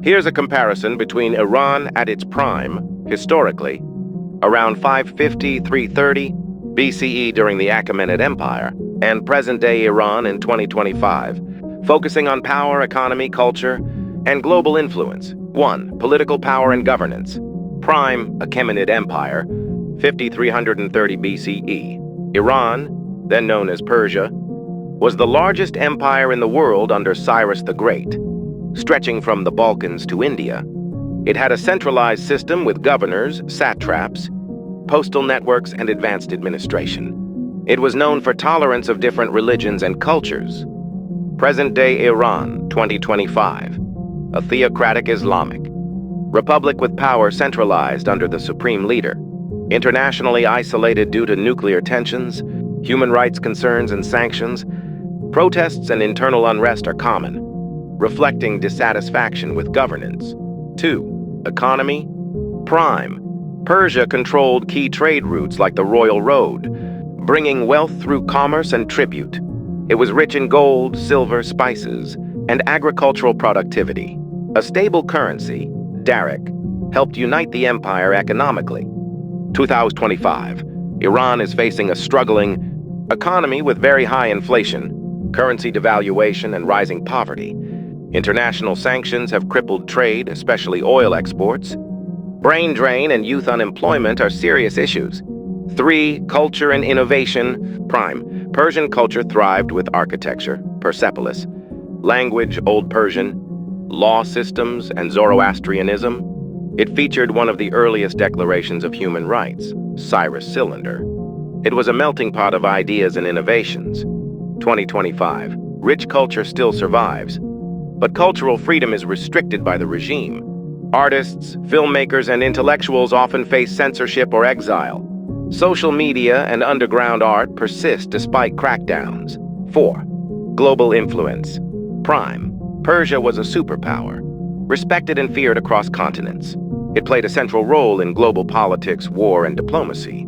Here's a comparison between Iran at its prime, historically, around 550–330 BCE during the Achaemenid Empire, and present-day Iran in 2025, focusing on power, economy, culture, and global influence. 1. Political power and governance. Prime Achaemenid Empire, 5330 BCE. Iran, then known as Persia, was the largest empire in the world under Cyrus the Great, stretching from the Balkans to India. It had a centralized system with governors, satraps, postal networks, and advanced administration. It was known for tolerance of different religions and cultures. Present-day Iran, 2025, a theocratic Islamic republic with power centralized under the supreme leader, internationally isolated due to nuclear tensions, human rights concerns, and sanctions. Protests and internal unrest are common, reflecting dissatisfaction with governance. 2. Economy. Prime. Persia controlled key trade routes like the Royal Road, bringing wealth through commerce and tribute. It was rich in gold, silver, spices, and agricultural productivity. A stable currency, Darik, helped unite the empire economically. 2025. Iran is facing a struggling economy with very high inflation, currency devaluation, and rising poverty. International sanctions have crippled trade, especially oil exports. Brain drain and youth unemployment are serious issues. 3. Culture and innovation. Prime. Persian culture thrived with architecture, Persepolis, language, Old Persian, law systems, and Zoroastrianism. It featured one of the earliest declarations of human rights, Cyrus Cylinder. It was a melting pot of ideas and innovations. 2025. Rich culture still survives, but cultural freedom is restricted by the regime. Artists, filmmakers, and intellectuals often face censorship or exile. Social media and underground art persist despite crackdowns. 4. Global influence. Prime. Persia was a superpower, respected and feared across continents. It played a central role in global politics, war, and diplomacy.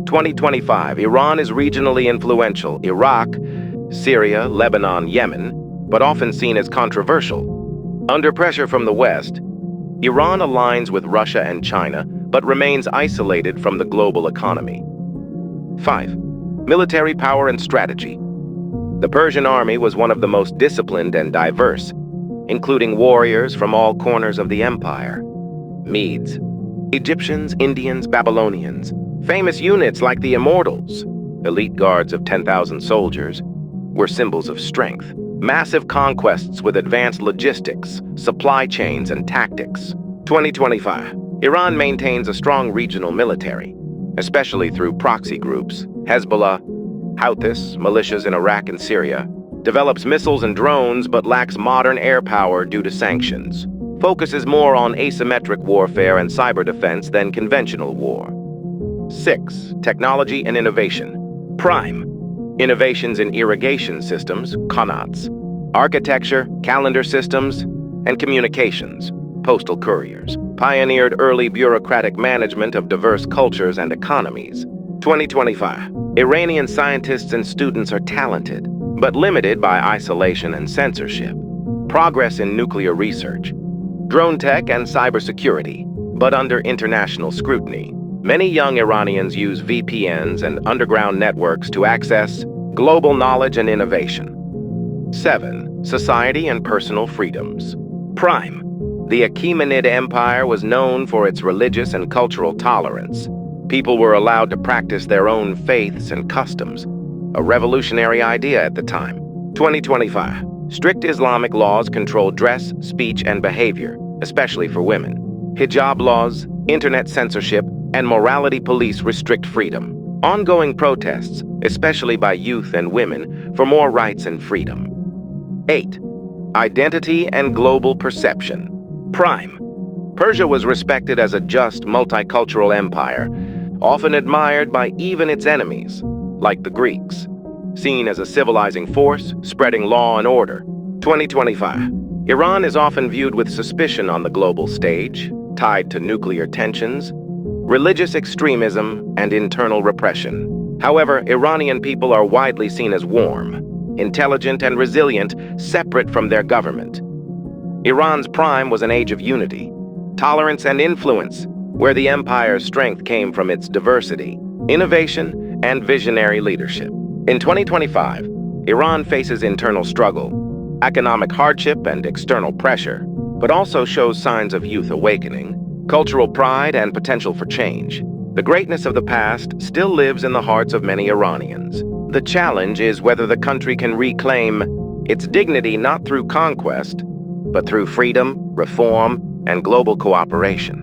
2025. Iran is regionally influential. Iraq, Syria, Lebanon, Yemen, but often seen as controversial. Under pressure from the West, Iran aligns with Russia and China, but remains isolated from the global economy. 5. Military power and strategy. The Persian army was one of the most disciplined and diverse, including warriors from all corners of the empire. Medes, Egyptians, Indians, Babylonians. Famous units like the Immortals, elite guards of 10,000 soldiers, were symbols of strength. Massive conquests with advanced logistics, supply chains, and tactics. 2025. Iran maintains a strong regional military, especially through proxy groups. Hezbollah, Houthis, militias in Iraq and Syria, develops missiles and drones but lacks modern air power due to sanctions. Focuses more on asymmetric warfare and cyber defense than conventional war. 6. Technology and innovation. Prime. Innovations in irrigation systems, qanats, architecture, calendar systems, and communications, postal couriers. Pioneered early bureaucratic management of diverse cultures and economies. 2025. Iranian scientists and students are talented, but limited by isolation and censorship. Progress in nuclear research, drone tech, and cybersecurity, but under international scrutiny. Many young Iranians use VPNs and underground networks to access global knowledge and innovation. 7. Society and personal freedoms. Prime. The Achaemenid Empire was known for its religious and cultural tolerance. People were allowed to practice their own faiths and customs, a revolutionary idea at the time. 2025. Strict Islamic laws control dress, speech, and behavior, especially for women. Hijab laws, internet censorship, and morality police restrict freedom. Ongoing protests, especially by youth and women, for more rights and freedom. 8. Identity and global perception. Prime. Persia was respected as a just, multicultural empire, often admired by even its enemies, like the Greeks. Seen as a civilizing force, spreading law and order. 2025. Iran is often viewed with suspicion on the global stage, tied to nuclear tensions, religious extremism, and internal repression. However, Iranian people are widely seen as warm, intelligent, and resilient, separate from their government. Iran's prime was an age of unity, tolerance, and influence, where the empire's strength came from its diversity, innovation, and visionary leadership. In 2025, Iran faces internal struggle, economic hardship, and external pressure, but also shows signs of youth awakening, cultural pride, and potential for change. The greatness of the past still lives in the hearts of many Iranians. The challenge is whether the country can reclaim its dignity not through conquest, but through freedom, reform, and global cooperation.